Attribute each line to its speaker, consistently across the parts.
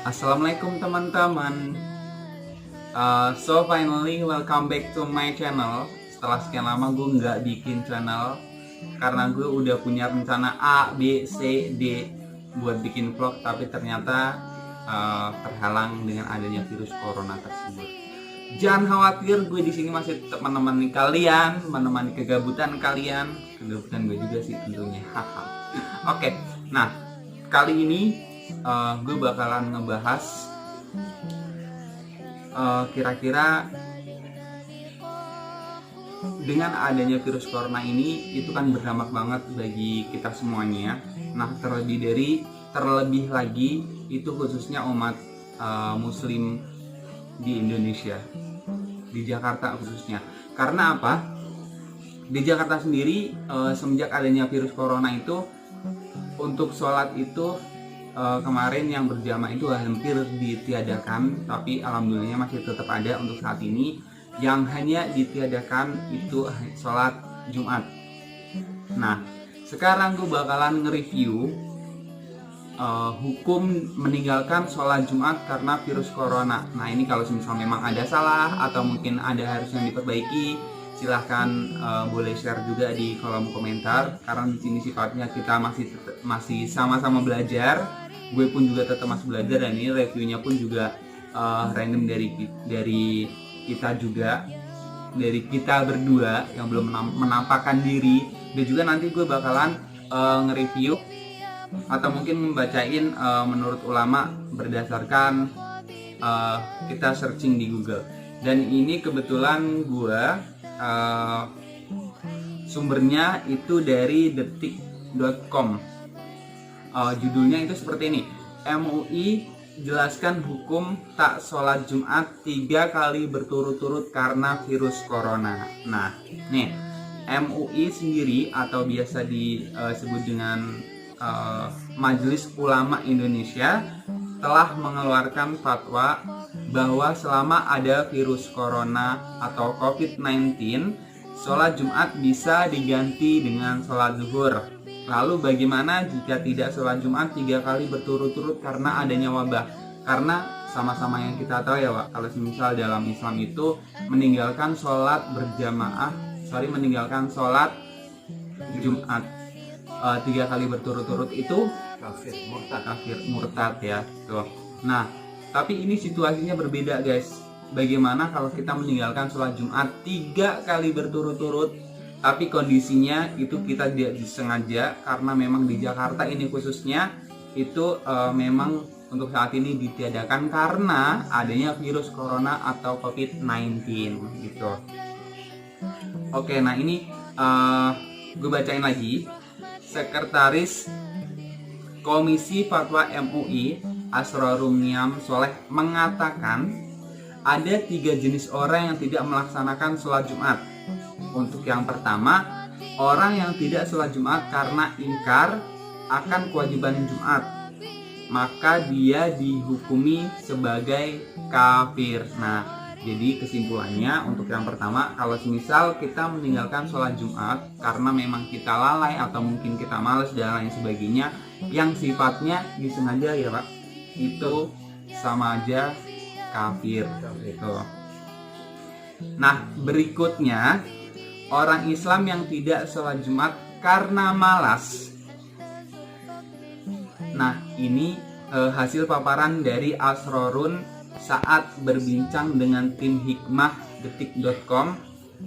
Speaker 1: Assalamualaikum teman-teman. So finally welcome back to my channel. Setelah sekian lama gue nggak bikin channel karena gue udah punya rencana A, B, C, D buat bikin vlog, tapi ternyata terhalang dengan adanya virus corona tersebut. Jangan khawatir, gue di sini masih tetap menemani kalian, menemani kegabutan kalian, kegabutan gue juga sih tentunya. Oke, nah kali ini gue bakalan ngebahas kira-kira dengan adanya virus corona ini itu kan berdampak banget bagi kita semuanya. Nah terlebih lagi itu khususnya umat muslim di Indonesia, di Jakarta khususnya. Karena apa? Di Jakarta sendiri semenjak adanya virus corona itu untuk sholat itu kemarin yang berjamaah itu hampir ditiadakan, tapi alhamdulillahnya masih tetap ada untuk saat ini. Yang hanya ditiadakan itu sholat Jumat. Nah, sekarang gue bakalan nge-review hukum meninggalkan sholat Jumat karena virus corona. Nah, ini kalau misalnya memang ada salah atau mungkin ada harus yang diperbaiki, silahkan boleh share juga di kolom komentar. Karena di sini sifatnya kita masih sama-sama belajar. Gue pun juga tetap masih belajar, dan ini reviewnya pun juga random dari kita juga, dari kita berdua yang belum menampakkan diri. Dan juga nanti gue bakalan nge-review atau mungkin membacain menurut ulama berdasarkan kita searching di Google. Dan ini kebetulan gue sumbernya itu dari detik.com. Judulnya itu seperti ini: MUI jelaskan hukum tak sholat Jumat 3 kali berturut-turut karena virus corona. Nah, nih MUI sendiri atau biasa disebut dengan Majelis Ulama Indonesia telah mengeluarkan fatwa bahwa selama ada virus corona atau COVID-19, sholat Jumat bisa diganti dengan sholat zuhur. Lalu bagaimana jika tidak sholat Jumat 3 kali berturut-turut karena adanya wabah? Karena sama-sama yang kita tahu ya Pak, kalau misal dalam Islam itu meninggalkan sholat Jumat 3 kali berturut-turut itu kafir murtad ya tuh. Nah, tapi ini situasinya berbeda guys. Bagaimana kalau kita meninggalkan sholat Jumat 3 kali berturut-turut, tapi kondisinya itu kita tidak disengaja, karena memang di Jakarta ini khususnya itu memang untuk saat ini ditiadakan karena adanya virus corona atau COVID-19 gitu. Oke, nah ini gue bacain lagi. Sekretaris Komisi Fatwa MUI Asrorum Niam Soleh mengatakan ada 3 jenis orang yang tidak melaksanakan sholat Jumat. Untuk yang pertama, orang yang tidak sholat Jumat karena ingkar akan kewajiban Jumat, maka dia dihukumi sebagai kafir. Nah, jadi kesimpulannya untuk yang pertama, kalau misal kita meninggalkan sholat Jumat karena memang kita lalai atau mungkin kita malas dan lain sebagainya, yang sifatnya disengaja ya Pak, itu sama aja kafir gitu. Nah, berikutnya orang Islam yang tidak sholat Jumat karena malas. Nah, ini hasil paparan dari Asrorun saat berbincang dengan tim hikmah detik.com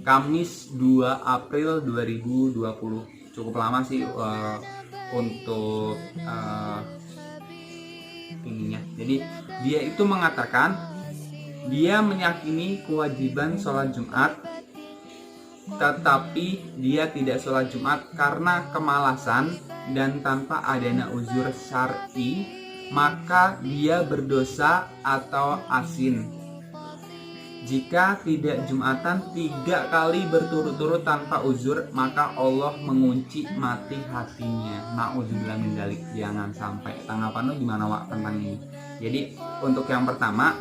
Speaker 1: Kamis 2 April 2020. Cukup lama sih untuk ininya. Jadi dia itu mengatakan dia meyakini kewajiban sholat Jumat, tetapi dia tidak sholat Jumat karena kemalasan dan tanpa adanya uzur syar'i, maka dia berdosa atau asin. Jika tidak Jumatan 3 kali berturut-turut tanpa uzur, maka Allah mengunci mati hatinya. Na'udzubillah min dzalik. Jangan sampai. Tanggapan lu gimana Wak tentang ini? Jadi untuk yang pertama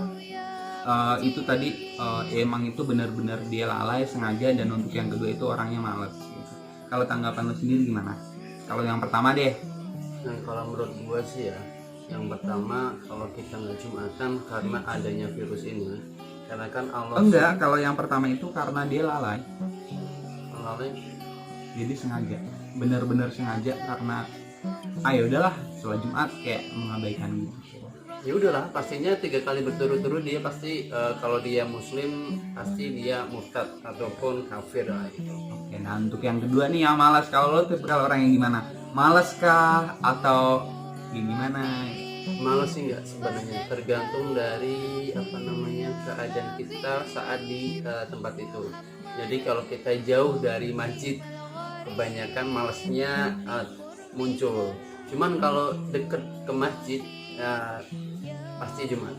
Speaker 1: itu tadi emang itu benar-benar dia lalai sengaja, dan untuk yang kedua itu orangnya malas gitu. Kalau tanggapan lu sendiri gimana? Kalau yang pertama deh.
Speaker 2: Nah, kalau menurut gue sih ya, Yang pertama, kalau kita nggak Jumatan karena adanya virus ini, karena kan Allah
Speaker 1: Enggak, kalau yang pertama itu karena dia lalai.
Speaker 2: lalai.
Speaker 1: Jadi sengaja, benar-benar sengaja karena ayo udahlah sholat Jumat kayak mengabaikan gitu.
Speaker 2: Ya udahlah, pastinya 3 kali berturut-turut dia pasti kalau dia muslim pasti dia murtad ataupun kafir lah gitu.
Speaker 1: Oke, nah untuk yang kedua nih yang malas, kalau lo tipe orang yang gimana? Malas kah atau gimana?
Speaker 2: Males sih nggak sebenarnya, tergantung dari keadaan kita saat di tempat itu. Jadi kalau kita jauh dari masjid, kebanyakan malesnya muncul. Cuman kalau deket ke masjid pasti Jumat.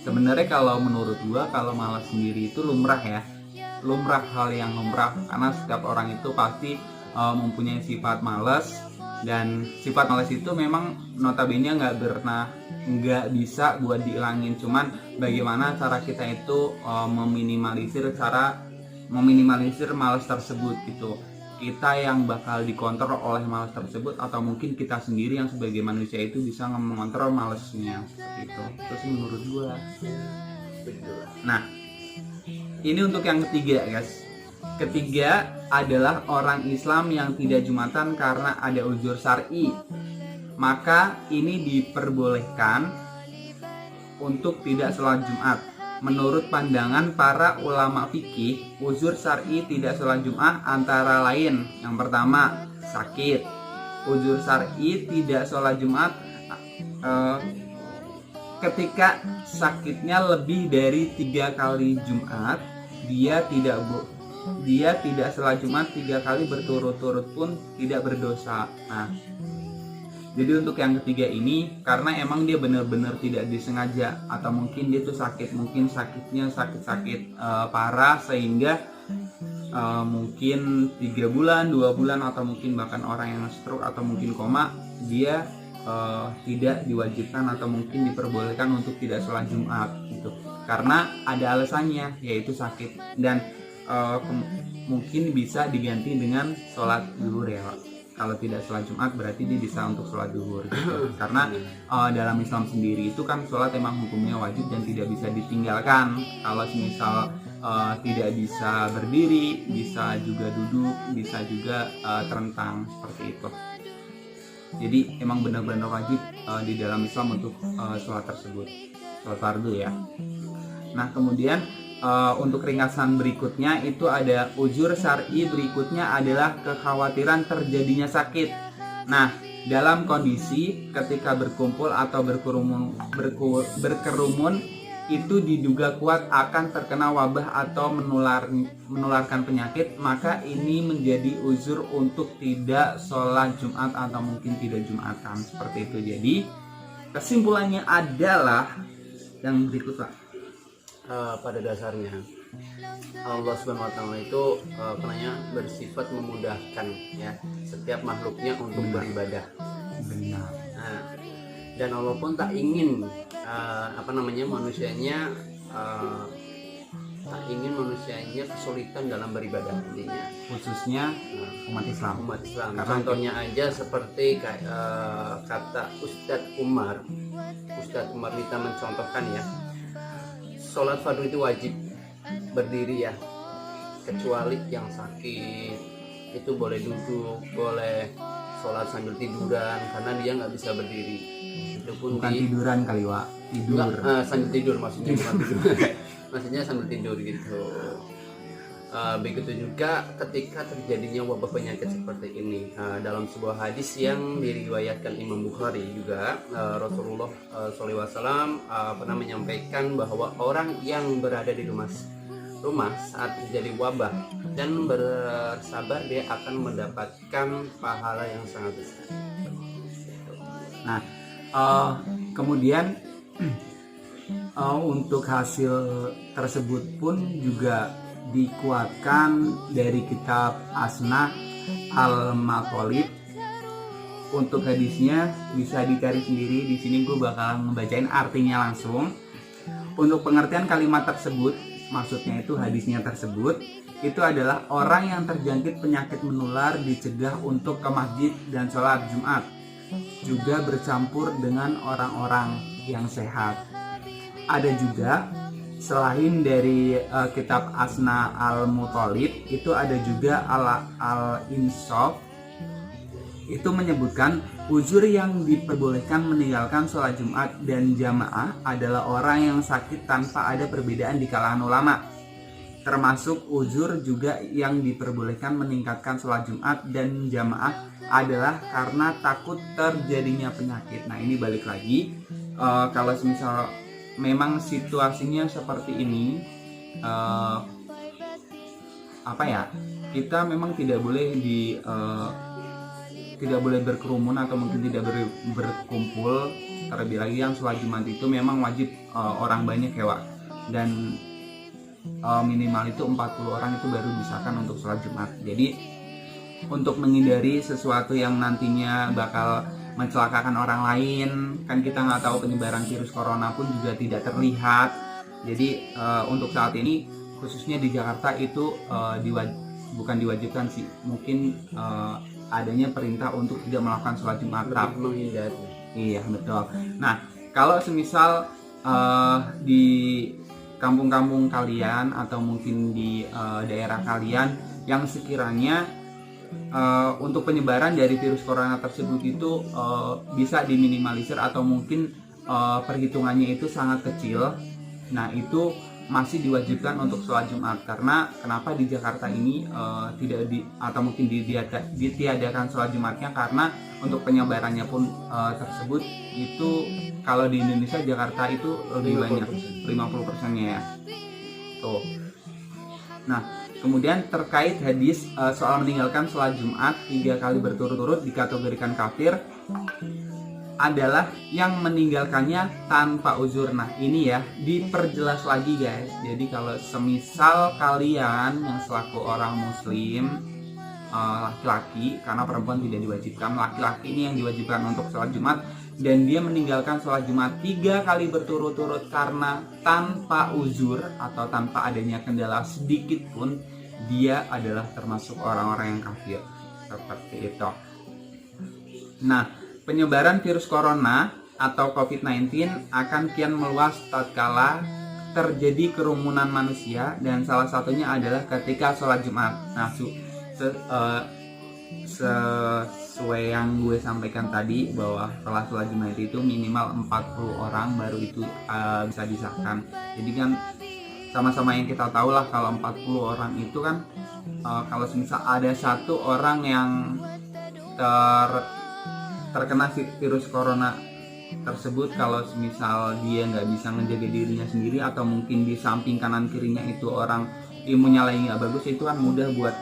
Speaker 1: Sebenarnya kalau menurut gua, kalau malas sendiri itu lumrah ya, lumrah, hal yang lumrah, karena setiap orang itu pasti mempunyai sifat malas, dan sifat malas itu memang notabene nggak bisa buat dihilangin. Cuman bagaimana cara kita itu meminimalisir malas tersebut gitu. Kita yang bakal dikontrol oleh malas tersebut, atau mungkin kita sendiri yang sebagai manusia itu bisa mengontrol malasnya, seperti itu. Terus menurut gua. Nah, ini untuk yang ketiga guys. Ketiga adalah orang Islam yang tidak Jumatan karena ada uzur syar'i. Maka ini diperbolehkan untuk tidak sholat Jumat. Menurut pandangan para ulama fikih, uzur syar'i tidak sholat Jumat antara lain: yang pertama, sakit. Uzur syar'i tidak sholat Jumat ketika sakitnya lebih dari 3 kali Jumat, dia tidak sholat Jumat 3 kali berturut-turut pun tidak berdosa. Nah, jadi untuk yang ketiga ini karena emang dia benar-benar tidak disengaja, atau mungkin dia tuh sakit, mungkin sakitnya sakit parah sehingga mungkin 3 bulan, 2 bulan, atau mungkin bahkan orang yang stroke atau mungkin koma, dia tidak diwajibkan atau mungkin diperbolehkan untuk tidak sholat Jumat gitu. Karena ada alasannya, yaitu sakit, dan mungkin bisa diganti dengan sholat zuhur ya Pak. Kalau tidak sholat Jumat berarti dia bisa untuk sholat zuhur gitu. Karena dalam Islam sendiri itu kan sholat emang hukumnya wajib dan tidak bisa ditinggalkan. Kalau misal tidak bisa berdiri, bisa juga duduk, bisa juga terentang, seperti itu. Jadi emang benar-benar wajib di dalam Islam untuk sholat tersebut, sholat fardu ya. Nah kemudian untuk ringkasan berikutnya itu ada uzur syar'i berikutnya adalah kekhawatiran terjadinya sakit. Nah, dalam kondisi ketika berkumpul atau berkerumun itu diduga kuat akan terkena wabah atau menularkan penyakit, maka ini menjadi uzur untuk tidak sholat Jumat atau mungkin tidak Jumatan, seperti itu. Jadi kesimpulannya adalah yang berikut Pak.
Speaker 2: Pada dasarnya Allah Subhanahu wa taala itu bersifat memudahkan ya setiap makhluknya untuk beribadah.
Speaker 1: Benar.
Speaker 2: Nah, dan Allah pun tak ingin manusianya kesulitan dalam beribadah intinya.
Speaker 1: Khususnya umat Islam.
Speaker 2: Karena contohnya aja seperti kata Ustadz Umar kita mencontohkan ya. Sholat fardu itu wajib berdiri ya, kecuali yang sakit itu boleh duduk, boleh sholat sambil tiduran karena dia nggak bisa berdiri. Itu pun
Speaker 1: bukan tiduran kali Wak, tidur.
Speaker 2: Sambil tidur maksudnya, bukan tidur. Maksudnya sambil tidur gitu. Begitu juga ketika terjadinya wabah penyakit seperti ini. Dalam sebuah hadis yang diriwayatkan Imam Bukhari juga, Rasulullah SAW pernah menyampaikan bahwa orang yang berada di rumah saat terjadi wabah dan bersabar, dia akan mendapatkan pahala yang sangat besar.
Speaker 1: Nah, kemudian untuk hasil tersebut pun juga dikuatkan dari kitab Asna Al-Matolib. Untuk hadisnya bisa dicari sendiri, di sini gue bakal ngebacain artinya langsung. Untuk pengertian kalimat tersebut, maksudnya itu hadisnya tersebut itu adalah orang yang terjangkit penyakit menular dicegah untuk ke masjid dan sholat Jumat. juga bercampur dengan orang-orang yang sehat. Ada juga selain dari kitab Asna al-Muthalib, itu ada juga al-Insaf, itu menyebutkan uzur yang diperbolehkan meninggalkan sholat Jumat dan jamaah adalah orang yang sakit tanpa ada perbedaan di kalangan ulama. Termasuk uzur juga yang diperbolehkan meningkatkan sholat Jumat dan jamaah adalah karena takut terjadinya penyakit. Nah, ini balik lagi, kalau misal memang situasinya seperti ini, kita memang tidak boleh tidak boleh berkerumun atau mungkin tidak berkumpul. Terlebih lagi yang sholat Jumat itu memang wajib orang banyak ya, Wak. Dan minimal itu 40 orang itu baru disahkan untuk sholat Jumat. Jadi untuk menghindari sesuatu yang nantinya bakal mencelakakan orang lain, kan kita nggak tahu penyebaran virus corona pun juga tidak terlihat. Jadi untuk saat ini khususnya di Jakarta itu bukan diwajibkan sih, mungkin adanya perintah untuk tidak melakukan sholat Jumat.
Speaker 2: Menghindari.
Speaker 1: Iya, betul. Nah, kalau semisal di kampung-kampung kalian atau mungkin di daerah kalian yang sekiranya untuk penyebaran dari virus corona tersebut itu bisa diminimalisir atau mungkin perhitungannya itu sangat kecil, nah itu masih diwajibkan untuk sholat Jumat. Karena kenapa di Jakarta ini atau mungkin ditiadakan sholat Jumatnya, karena untuk penyebarannya pun tersebut itu kalau di Indonesia Jakarta itu lebih banyak 50%-nya ya. Tuh. Nah, kemudian terkait hadis soal meninggalkan sholat Jumat 3 kali berturut-turut dikategorikan kafir adalah yang meninggalkannya tanpa uzur. Nah, ini ya diperjelas lagi guys. Jadi kalau semisal kalian yang selaku orang muslim, laki-laki, karena perempuan tidak diwajibkan, laki-laki ini yang diwajibkan untuk sholat Jumat, dan dia meninggalkan sholat Jumat 3 kali berturut-turut karena tanpa uzur atau tanpa adanya kendala sedikit pun, dia adalah termasuk orang-orang yang kafir. Seperti itu. Nah, penyebaran virus corona atau COVID-19 akan kian meluas tatkala terjadi kerumunan manusia, dan salah satunya adalah ketika sholat Jumat. Nah, sesuai yang gue sampaikan tadi, bahwa setelah sholat Jumat itu minimal 40 orang baru itu bisa disahkan. Jadi kan sama-sama yang kita tahu lah, kalau 40 orang itu kan kalau misal ada satu orang yang terkena virus corona tersebut, kalau misal dia nggak bisa menjaga dirinya sendiri atau mungkin di samping kanan kirinya itu orang imunnya lagi nggak bagus, itu kan mudah buat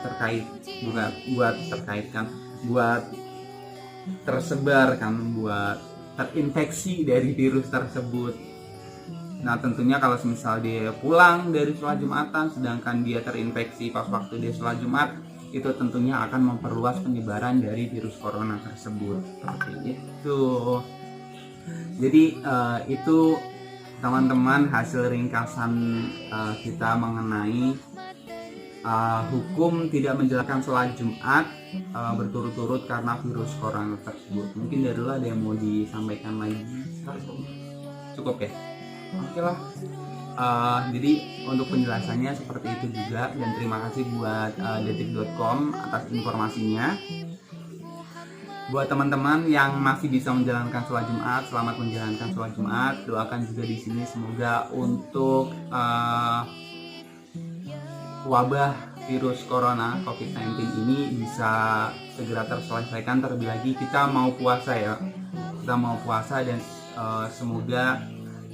Speaker 1: tersebar kan, buat terinfeksi dari virus tersebut. Nah, tentunya kalau misal dia pulang dari sholat Jumatan sedangkan dia terinfeksi pas waktu dia sholat Jumat, itu tentunya akan memperluas penyebaran dari virus corona tersebut. Seperti itu. Jadi itu teman-teman hasil ringkasan kita mengenai hukum tidak menjalankan sholat Jumat berturut-turut karena virus corona tersebut. Mungkin dari lo ada yang mau disampaikan lagi? Cukup ya? Oke lah. Jadi untuk penjelasannya seperti itu juga, dan terima kasih buat detik.com atas informasinya. Buat teman-teman yang masih bisa menjalankan sholat Jumat, selamat menjalankan sholat Jumat. Doakan juga di sini semoga untuk wabah virus corona COVID-19 ini bisa segera terselesaikan. Terlebih lagi kita mau puasa ya, dan semoga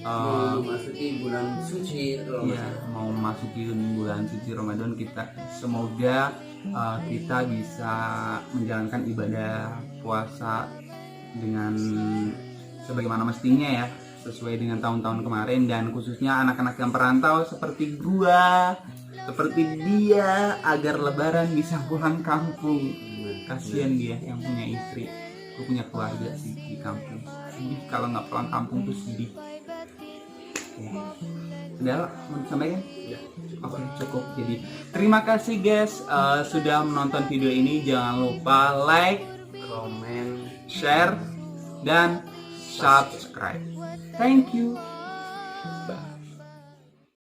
Speaker 2: memasuki bulan suci Ramadan.
Speaker 1: Ya, mau memasuki bulan suci Ramadan, kita semoga kita bisa menjalankan ibadah puasa dengan sebagaimana mestinya ya, sesuai dengan tahun-tahun kemarin, dan khususnya anak-anak yang perantau seperti gua, seperti dia, agar lebaran bisa pulang kampung. Kasihan dia yang punya istri, gua punya keluarga sih di kampung. Sedih kalau nggak pulang kampung tuh sedih. Udah mau disampaikan?
Speaker 2: Ya,
Speaker 1: Oke, cukup. Jadi terima kasih guys sudah menonton video ini. Jangan lupa like,
Speaker 2: komen,
Speaker 1: share, dan subscribe. Thank you.
Speaker 2: Bye.